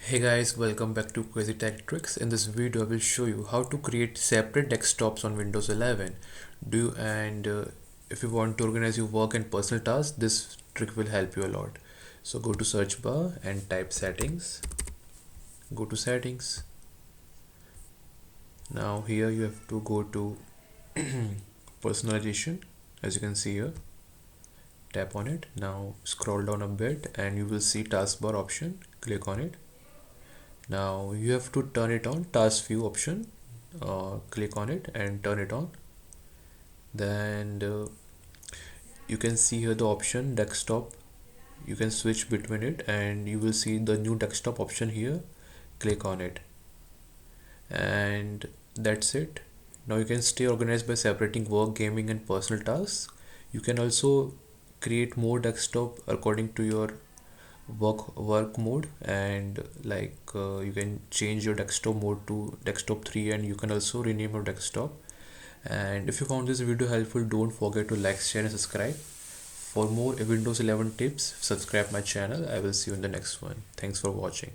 Hey guys, welcome back to Crazy Tech Tricks. In this video, I will show you how to create separate desktops on Windows 11. If you want to organize your work and personal tasks, this trick will help you a lot. So go to search bar and type settings. Go to settings. Now here you have to go to personalization, as you can see here. Tap on it. Now scroll down a bit and you will see taskbar option. Click on it. Now you have to turn it on, task view option. Click on it and turn it on. Then you can see here the option desktop. You can switch between it and you will see the new desktop option here. Click on it and that's it. Now you can stay organized by separating work, gaming and personal tasks. You can also create more desktop according to your work mode, and you can change your desktop mode to desktop 3, and you can also rename your desktop. And if you found this video helpful, don't forget to like, share and subscribe. For more Windows 11 tips, subscribe my channel. I will see you in the next one. Thanks for watching.